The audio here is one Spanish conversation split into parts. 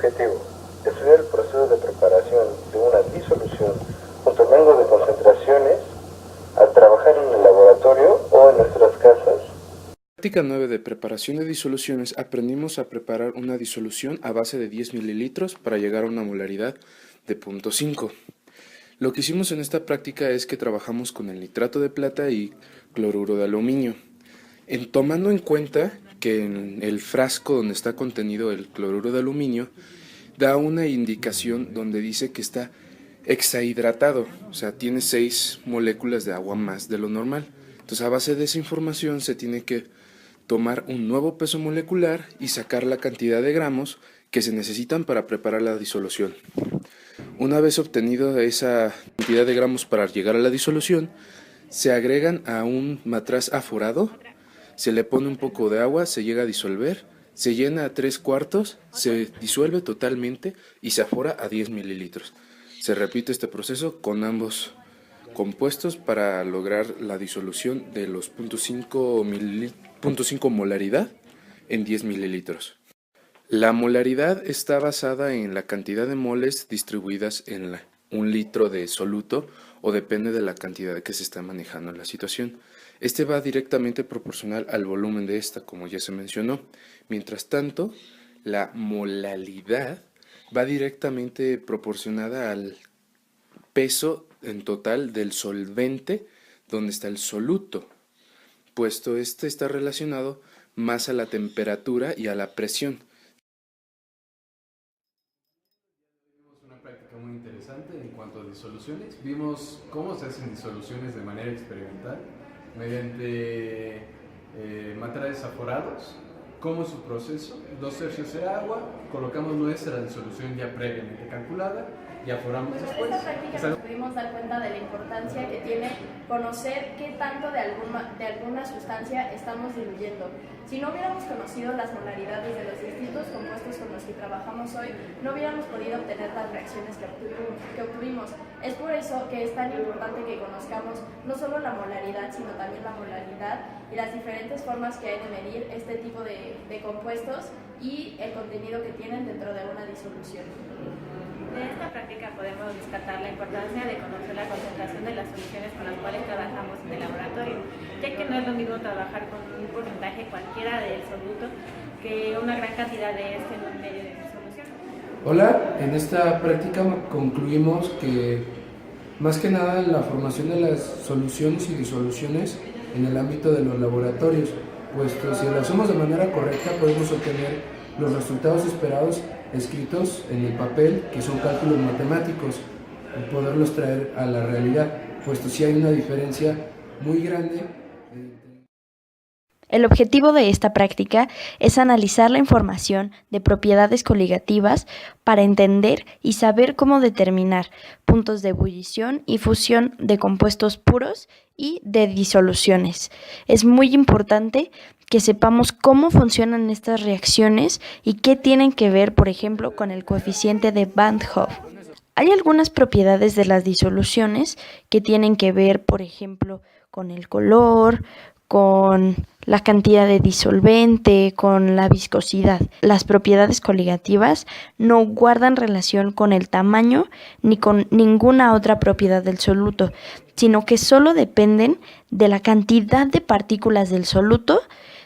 Objetivo: estudiar el proceso de preparación de una disolución junto al rango de concentraciones al trabajar en el laboratorio o en nuestras casas. Práctica 9 de preparación de disoluciones. Aprendimos a preparar una disolución a base de 10 mililitros para llegar a una molaridad de 0.5. Lo que hicimos en esta práctica es que trabajamos con el nitrato de plata y cloruro de aluminio. Tomando en cuenta que en el frasco donde está contenido el cloruro de aluminio da una indicación donde dice que está hexahidratado, o sea, tiene 6 moléculas de agua más de lo normal. Entonces, a base de esa información se tiene que tomar un nuevo peso molecular y sacar la cantidad de gramos que se necesitan para preparar la disolución. Una vez obtenido esa cantidad de gramos para llegar a la disolución, se agregan a un matraz aforado, se le pone un poco de agua, se llega a disolver, se llena a 3/4, se disuelve totalmente y se afora a 10 mililitros. Se repite este proceso con ambos compuestos para lograr la disolución de los 0.5 molaridad en 10 mililitros. La molaridad está basada en la cantidad de moles distribuidas en un litro de soluto o depende de la cantidad que se está manejando en la situación. Este va directamente proporcional al volumen de esta, como ya se mencionó. Mientras tanto, la molalidad va directamente proporcionada al peso en total del solvente donde está el soluto, puesto este está relacionado más a la temperatura y a la presión. Una práctica muy interesante en cuanto a disoluciones. Vimos cómo se hacen disoluciones de manera experimental mediante materiales aforados, cómo es su proceso, 2/3 de agua, colocamos nuestra disolución ya previamente calculada y aforamos después. En esta práctica nos pudimos dar cuenta de la importancia que tiene conocer qué tanto de alguna sustancia estamos diluyendo. Si no hubiéramos conocido las molaridades de los distintos compuestos con los que trabajamos hoy, no hubiéramos podido obtener las reacciones que obtuvimos. Es por eso que es tan importante que conozcamos no solo la molaridad, sino también la molaridad y las diferentes formas que hay de medir este tipo de compuestos y el contenido que tienen dentro de una disolución. De esta práctica podemos rescatar la importancia de conocer la concentración de las soluciones con las cuales trabajamos en el laboratorio, ya que no es lo mismo trabajar con un porcentaje cualquiera del soluto que una gran cantidad de este en un medio de disolución. Hola, en esta práctica concluimos que más que nada la formación de las soluciones y disoluciones en el ámbito de los laboratorios, puesto si lo hacemos de manera correcta podemos obtener los resultados esperados escritos en el papel, que son cálculos matemáticos, y poderlos traer a la realidad, puesto si hay una diferencia muy grande. El objetivo de esta práctica es analizar la información de propiedades coligativas para entender y saber cómo determinar puntos de ebullición y fusión de compuestos puros y de disoluciones. Es muy importante que sepamos cómo funcionan estas reacciones y qué tienen que ver, por ejemplo, con el coeficiente de Van Hoff. Hay algunas propiedades de las disoluciones que tienen que ver, por ejemplo, con el color, con la cantidad de disolvente, con la viscosidad. Las propiedades coligativas no guardan relación con el tamaño ni con ninguna otra propiedad del soluto, sino que solo dependen de la cantidad de partículas del soluto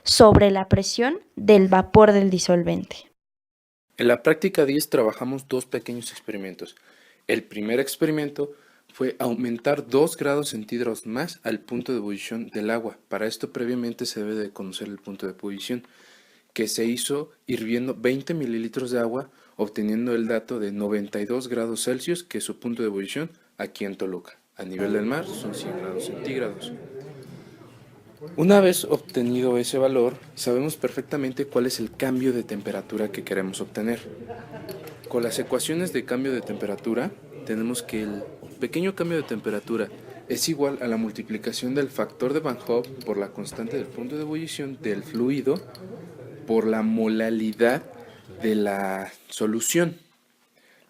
sobre la presión del vapor del disolvente. En la práctica 10 trabajamos dos pequeños experimentos. El primer experimento fue aumentar 2 grados centígrados más al punto de ebullición del agua. Para esto previamente se debe de conocer el punto de ebullición, que se hizo hirviendo 20 mililitros de agua, obteniendo el dato de 92 grados Celsius, que es su punto de ebullición aquí en Toluca. A nivel del mar son 100 grados centígrados. Una vez obtenido ese valor, sabemos perfectamente cuál es el cambio de temperatura que queremos obtener. Con las ecuaciones de cambio de temperatura, tenemos que el pequeño cambio de temperatura es igual a la multiplicación del factor de Van Hoff por la constante del punto de ebullición del fluido por la molalidad de la solución.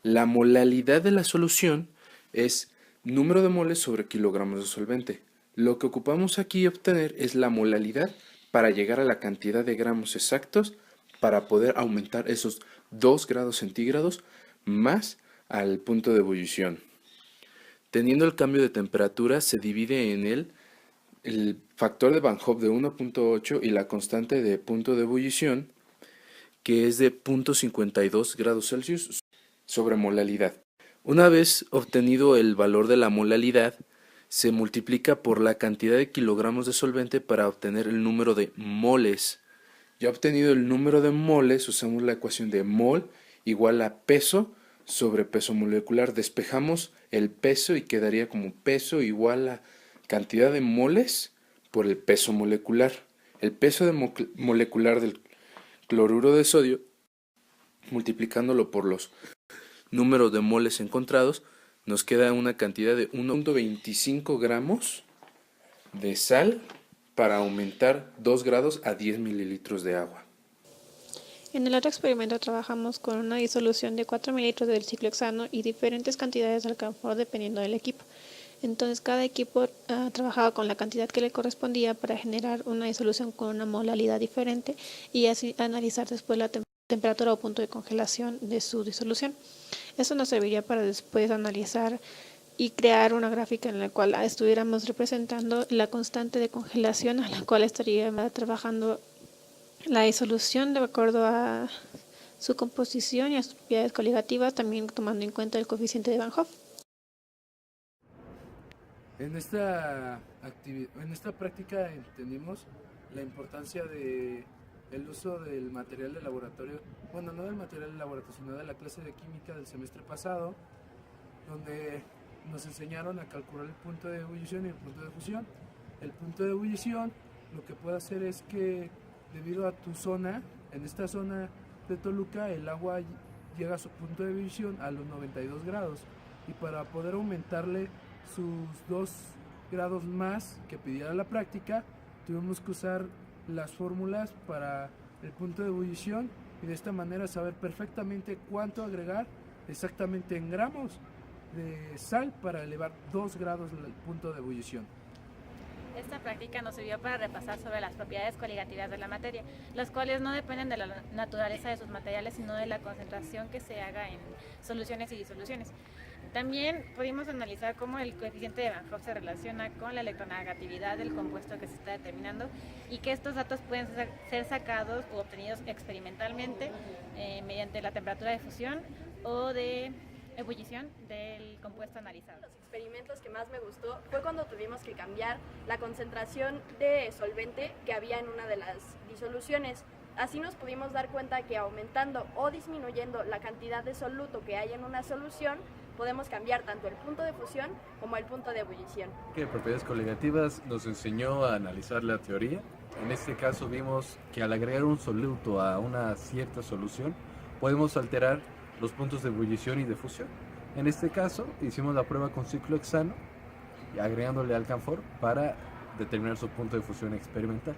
La molalidad de la solución es número de moles sobre kilogramos de solvente. Lo que ocupamos aquí obtener es la molalidad para llegar a la cantidad de gramos exactos para poder aumentar esos 2 grados centígrados más al punto de ebullición. Teniendo el cambio de temperatura, se divide en él el factor de Van Hoff de 1.8 y la constante de punto de ebullición, que es de 0.52 grados Celsius sobre molalidad. Una vez obtenido el valor de la molalidad, se multiplica por la cantidad de kilogramos de solvente para obtener el número de moles. Ya obtenido el número de moles, usamos la ecuación de mol igual a peso sobre peso molecular. Despejamos el peso y quedaría como peso igual a cantidad de moles por el peso molecular. El peso molecular del cloruro de sodio, multiplicándolo por los números de moles encontrados, nos queda una cantidad de 1.25 gramos de sal para aumentar 2 grados a 10 mililitros de agua. En el otro experimento trabajamos con una disolución de 4 mililitros del ciclohexano y diferentes cantidades de alcanfor dependiendo del equipo. Entonces cada equipo trabajaba con la cantidad que le correspondía para generar una disolución con una molalidad diferente y así analizar después la temperatura o punto de congelación de su disolución. Eso nos serviría para después analizar y crear una gráfica en la cual estuviéramos representando la constante de congelación a la cual estaría trabajando la disolución de acuerdo a su composición y a sus propiedades coligativas, también tomando en cuenta el coeficiente de Van Hoff. En esta práctica entendimos la importancia de el uso del material de laboratorio, bueno, no del material de laboratorio, sino de la clase de química del semestre pasado, donde nos enseñaron a calcular el punto de ebullición y el punto de fusión. El punto de ebullición lo que puede hacer es que debido a tu zona, en esta zona de Toluca, el agua llega a su punto de ebullición a los 92 grados y para poder aumentarle sus 2 grados más que pidiera la práctica, tuvimos que usar las fórmulas para el punto de ebullición y de esta manera saber perfectamente cuánto agregar exactamente en gramos de sal para elevar 2 grados el punto de ebullición. Esta práctica nos sirvió para repasar sobre las propiedades coligativas de la materia, las cuales no dependen de la naturaleza de sus materiales, sino de la concentración que se haga en soluciones y disoluciones. También pudimos analizar cómo el coeficiente de Van Hoff se relaciona con la electronegatividad del compuesto que se está determinando y que estos datos pueden ser sacados o obtenidos experimentalmente mediante la temperatura de fusión o de ebullición del compuesto analizado. Los experimentos que más me gustó fue cuando tuvimos que cambiar la concentración de solvente que había en una de las disoluciones. Así nos pudimos dar cuenta que aumentando o disminuyendo la cantidad de soluto que hay en una solución, podemos cambiar tanto el punto de fusión como el punto de ebullición. Propiedades coligativas nos enseñó a analizar la teoría. En este caso vimos que al agregar un soluto a una cierta solución, podemos alterar los puntos de ebullición y de fusión. En este caso hicimos la prueba con ciclohexano y agregándole alcanfor para determinar su punto de fusión experimental.